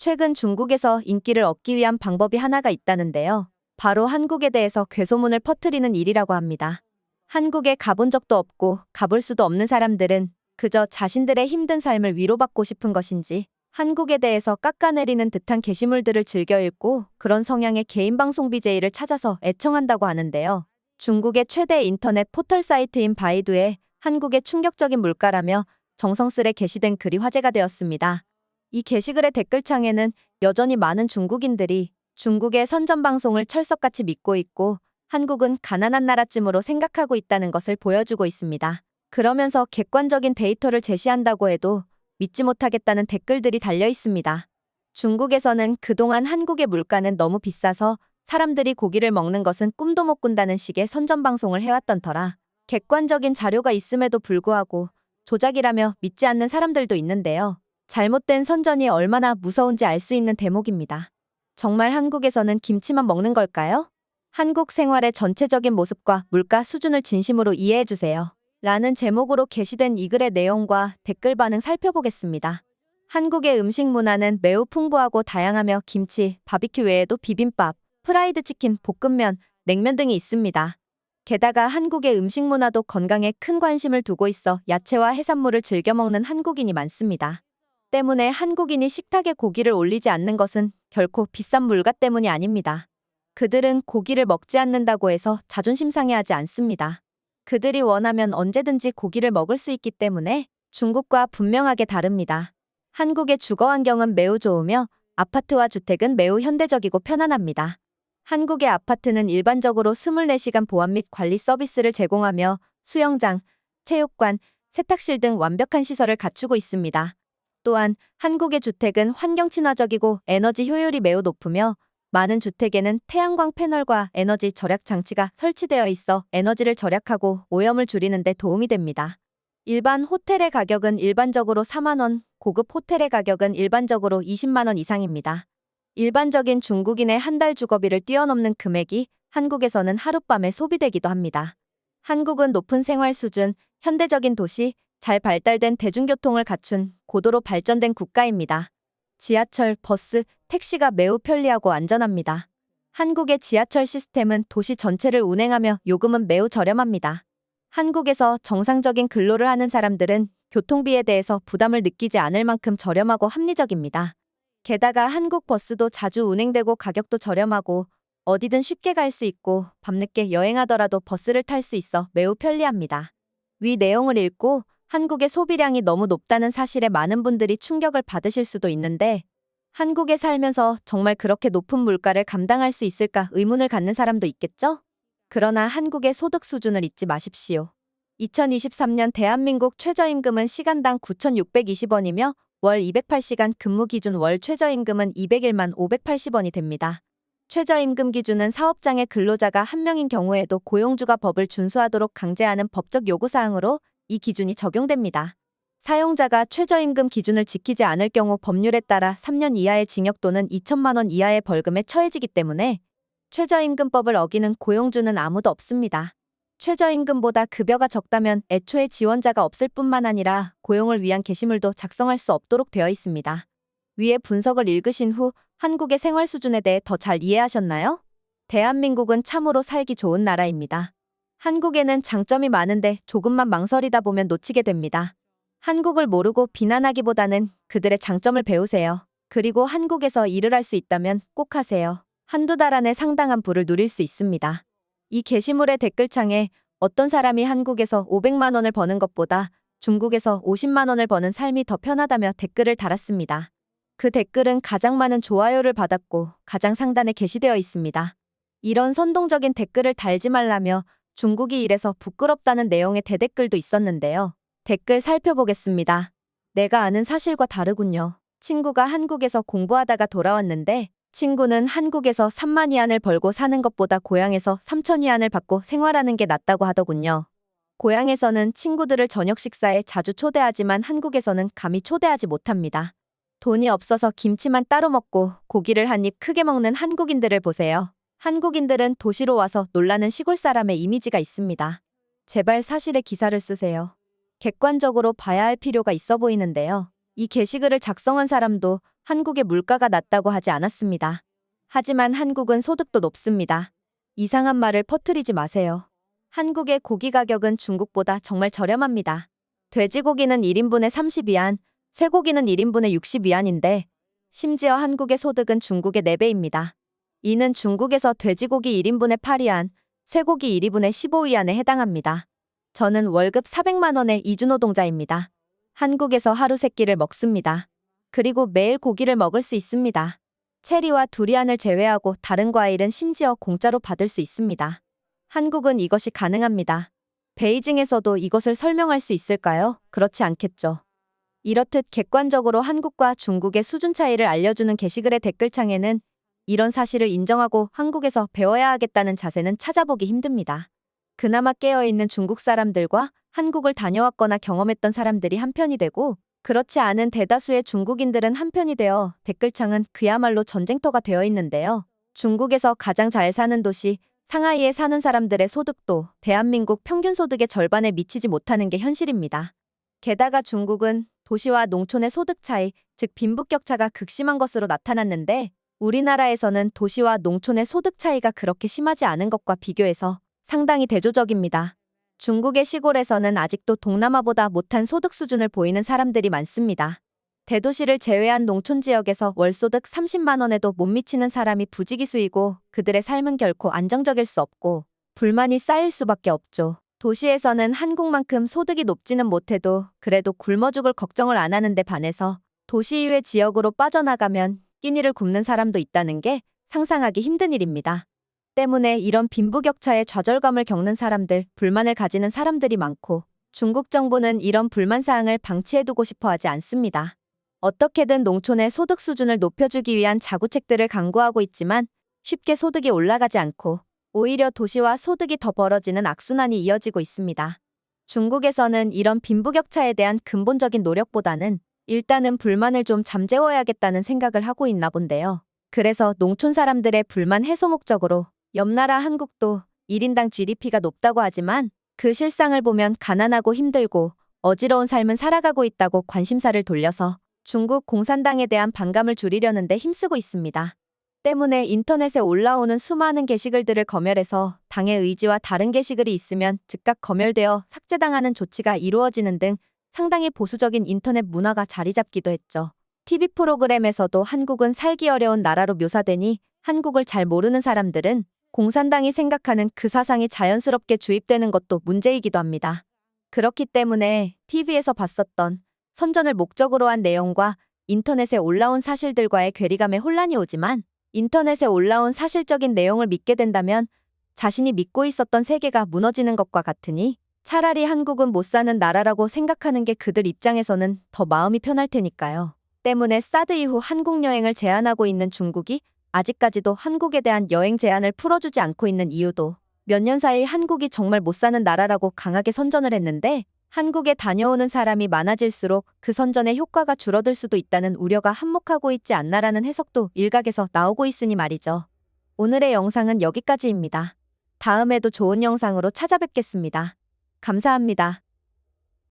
최근 중국에서 인기를 얻기 위한 방법이 하나가 있다는데요. 바로 한국에 대해서 괴소문을 퍼뜨리는 일이라고 합니다. 한국에 가본 적도 없고 가볼 수도 없는 사람들은 그저 자신들의 힘든 삶을 위로받고 싶은 것인지 한국에 대해서 깎아내리는 듯한 게시물들을 즐겨 읽고 그런 성향의 개인방송 BJ를 찾아서 애청한다고 하는데요. 중국의 최대 인터넷 포털 사이트인 바이두에 한국의 충격적인 물가라며 정성스레 게시된 글이 화제가 되었습니다. 이 게시글의 댓글창에는 여전히 많은 중국인들이 중국의 선전방송을 철석같이 믿고 있고 한국은 가난한 나라쯤으로 생각하고 있다는 것을 보여주고 있습니다. 그러면서 객관적인 데이터를 제시한다고 해도 믿지 못하겠다는 댓글들이 달려 있습니다. 중국에서는 그동안 한국의 물가는 너무 비싸서 사람들이 고기를 먹는 것은 꿈도 못 꾼다는 식의 선전방송을 해왔던 터라 객관적인 자료가 있음에도 불구하고 조작이라며 믿지 않는 사람들도 있는데요. 잘못된 선전이 얼마나 무서운지 알 수 있는 대목입니다. 정말 한국에서는 김치만 먹는 걸까요? 한국 생활의 전체적인 모습과 물가 수준을 진심으로 이해해주세요. 라는 제목으로 게시된 이 글의 내용과 댓글 반응 살펴보겠습니다. 한국의 음식 문화는 매우 풍부하고 다양하며 김치, 바비큐 외에도 비빔밥, 프라이드 치킨, 볶음면, 냉면 등이 있습니다. 게다가 한국의 음식 문화도 건강에 큰 관심을 두고 있어 야채와 해산물을 즐겨 먹는 한국인이 많습니다. 때문에 한국인이 식탁에 고기를 올리지 않는 것은 결코 비싼 물가 때문이 아닙니다. 그들은 고기를 먹지 않는다고 해서 자존심 상해하지 않습니다. 그들이 원하면 언제든지 고기를 먹을 수 있기 때문에 중국과 분명하게 다릅니다. 한국의 주거 환경은 매우 좋으며 아파트와 주택은 매우 현대적이고 편안합니다. 한국의 아파트는 일반적으로 24시간 보안 및 관리 서비스를 제공하며 수영장, 체육관, 세탁실 등 완벽한 시설을 갖추고 있습니다. 또한 한국의 주택은 환경 친화적이고 에너지 효율이 매우 높으며 많은 주택에는 태양광 패널과 에너지 절약 장치가 설치되어 있어 에너지를 절약하고 오염을 줄이는 데 도움이 됩니다. 일반 호텔의 가격은 일반적으로 4만 원, 고급 호텔의 가격은 일반적으로 20만 원 이상입니다. 일반적인 중국인의 한 달 주거비를 뛰어넘는 금액이 한국에서는 하룻밤에 소비되기도 합니다. 한국은 높은 생활 수준, 현대적인 도시, 잘 발달된 대중교통을 갖춘 고도로 발전된 국가입니다. 지하철, 버스, 택시가 매우 편리하고 안전합니다. 한국의 지하철 시스템은 도시 전체를 운행하며 요금은 매우 저렴합니다. 한국에서 정상적인 근로를 하는 사람들은 교통비에 대해서 부담을 느끼지 않을 만큼 저렴하고 합리적입니다. 게다가 한국 버스도 자주 운행되고 가격도 저렴하고 어디든 쉽게 갈 수 있고 밤늦게 여행하더라도 버스를 탈 수 있어 매우 편리합니다. 위 내용을 읽고 한국의 소비량이 너무 높다는 사실에 많은 분들이 충격을 받으실 수도 있는데 한국에 살면서 정말 그렇게 높은 물가를 감당할 수 있을까 의문을 갖는 사람도 있겠죠? 그러나 한국의 소득 수준을 잊지 마십시오. 2023년 대한민국 최저임금은 시간당 9,620원이며 월 208시간 근무 기준 월 최저임금은 201만 580원이 됩니다. 최저임금 기준은 사업장의 근로자가 한 명인 경우에도 고용주가 법을 준수하도록 강제하는 법적 요구사항으로 이 기준이 적용됩니다. 사용자가 최저임금 기준을 지키지 않을 경우 법률에 따라 3년 이하의 징역 또는 2천만 원 이하의 벌금에 처해지기 때문에 최저임금법을 어기는 고용주는 아무도 없습니다. 최저임금보다 급여가 적다면 애초에 지원자가 없을 뿐만 아니라 고용을 위한 게시물도 작성할 수 없도록 되어 있습니다. 위의 분석을 읽으신 후 한국의 생활 수준에 대해 더 잘 이해하셨나요? 대한민국은 참으로 살기 좋은 나라입니다. 한국에는 장점이 많은데 조금만 망설이다 보면 놓치게 됩니다. 한국을 모르고 비난하기보다는 그들의 장점을 배우세요. 그리고 한국에서 일을 할 수 있다면 꼭 하세요. 한두 달 안에 상당한 부를 누릴 수 있습니다. 이 게시물의 댓글창에 어떤 사람이 한국에서 500만 원을 버는 것보다 중국에서 50만 원을 버는 삶이 더 편하다며 댓글을 달았습니다. 그 댓글은 가장 많은 좋아요를 받았고 가장 상단에 게시되어 있습니다. 이런 선동적인 댓글을 달지 말라며 중국이 이래서 부끄럽다는 내용의 대댓글도 있었는데요. 댓글 살펴보겠습니다. 내가 아는 사실과 다르군요. 친구가 한국에서 공부하다가 돌아왔는데 친구는 한국에서 3만 위안을 벌고 사는 것보다 고향에서 3천 위안을 받고 생활하는 게 낫다고 하더군요. 고향에서는 친구들을 저녁 식사에 자주 초대하지만 한국에서는 감히 초대하지 못합니다. 돈이 없어서 김치만 따로 먹고 고기를 한 입 크게 먹는 한국인들을 보세요. 한국인들은 도시로 와서 놀라는 시골 사람의 이미지가 있습니다. 제발 사실의 기사를 쓰세요. 객관적으로 봐야 할 필요가 있어 보이는데요. 이 게시글을 작성한 사람도 한국의 물가가 낮다고 하지 않았습니다. 하지만 한국은 소득도 높습니다. 이상한 말을 퍼뜨리지 마세요. 한국의 고기 가격은 중국보다 정말 저렴합니다. 돼지고기는 1인분에 30위안, 쇠고기는 1인분에 60위안인데 심지어 한국의 소득은 중국의 4배입니다. 이는 중국에서 돼지고기 1인분에 8위안, 쇠고기 1인분에 15위안에 해당합니다. 저는 월급 400만 원의 이주노동자입니다. 한국에서 하루 3끼를 먹습니다. 그리고 매일 고기를 먹을 수 있습니다. 체리와 두리안을 제외하고 다른 과일은 심지어 공짜로 받을 수 있습니다. 한국은 이것이 가능합니다. 베이징에서도 이것을 설명할 수 있을까요? 그렇지 않겠죠. 이렇듯 객관적으로 한국과 중국의 수준 차이를 알려주는 게시글의 댓글창에는 이런 사실을 인정하고 한국에서 배워야 하겠다는 자세는 찾아보기 힘듭니다. 그나마 깨어있는 중국 사람들과 한국을 다녀왔거나 경험했던 사람들이 한편이 되고 그렇지 않은 대다수의 중국인들은 한편이 되어 댓글창은 그야말로 전쟁터가 되어 있는데요. 중국에서 가장 잘 사는 도시 상하이에 사는 사람들의 소득도 대한민국 평균 소득의 절반에 미치지 못하는 게 현실입니다. 게다가 중국은 도시와 농촌의 소득 차이, 즉 빈부격차가 극심한 것으로 나타났는데 우리나라에서는 도시와 농촌의 소득 차이가 그렇게 심하지 않은 것과 비교해서 상당히 대조적입니다. 중국의 시골에서는 아직도 동남아보다 못한 소득 수준을 보이는 사람들이 많습니다. 대도시를 제외한 농촌 지역에서 월소득 30만 원에도 못 미치는 사람이 부지기수이고 그들의 삶은 결코 안정적일 수 없고 불만이 쌓일 수밖에 없죠. 도시에서는 한국만큼 소득이 높지는 못해도 그래도 굶어 죽을 걱정을 안 하는데 반해서 도시 이외 지역으로 빠져나가면 끼니를 굶는 사람도 있다는 게 상상하기 힘든 일입니다. 때문에 이런 빈부격차에 좌절감을 겪는 사람들, 불만을 가지는 사람들이 많고 중국 정부는 이런 불만사항을 방치해두고 싶어 하지 않습니다. 어떻게든 농촌의 소득 수준을 높여주기 위한 자구책들을 강구하고 있지만 쉽게 소득이 올라가지 않고 오히려 도시와 소득이 더 벌어지는 악순환이 이어지고 있습니다. 중국에서는 이런 빈부격차에 대한 근본적인 노력보다는 일단은 불만을 좀 잠재워야겠다는 생각을 하고 있나 본데요. 그래서 농촌 사람들의 불만 해소 목적으로 옆나라 한국도 1인당 GDP가 높다고 하지만 그 실상을 보면 가난하고 힘들고 어지러운 삶은 살아가고 있다고 관심사를 돌려서 중국 공산당에 대한 반감을 줄이려는데 힘쓰고 있습니다. 때문에 인터넷에 올라오는 수많은 게시글들을 검열해서 당의 의지와 다른 게시글이 있으면 즉각 검열되어 삭제당하는 조치가 이루어지는 등 상당히 보수적인 인터넷 문화가 자리 잡기도 했죠. TV 프로그램에서도 한국은 살기 어려운 나라로 묘사되니 한국을 잘 모르는 사람들은 공산당이 생각하는 그 사상이 자연스럽게 주입되는 것도 문제이기도 합니다. 그렇기 때문에 TV에서 봤었던 선전을 목적으로 한 내용과 인터넷에 올라온 사실들과의 괴리감에 혼란이 오지만 인터넷에 올라온 사실적인 내용을 믿게 된다면 자신이 믿고 있었던 세계가 무너지는 것과 같으니 차라리 한국은 못 사는 나라라고 생각하는 게 그들 입장에서는 더 마음이 편할 테니까요. 때문에 사드 이후 한국 여행을 제한하고 있는 중국이 아직까지도 한국에 대한 여행 제한을 풀어주지 않고 있는 이유도 몇 년 사이 한국이 정말 못 사는 나라라고 강하게 선전을 했는데 한국에 다녀오는 사람이 많아질수록 그 선전의 효과가 줄어들 수도 있다는 우려가 한몫하고 있지 않나라는 해석도 일각에서 나오고 있으니 말이죠. 오늘의 영상은 여기까지입니다. 다음에도 좋은 영상으로 찾아뵙겠습니다. 감사합니다.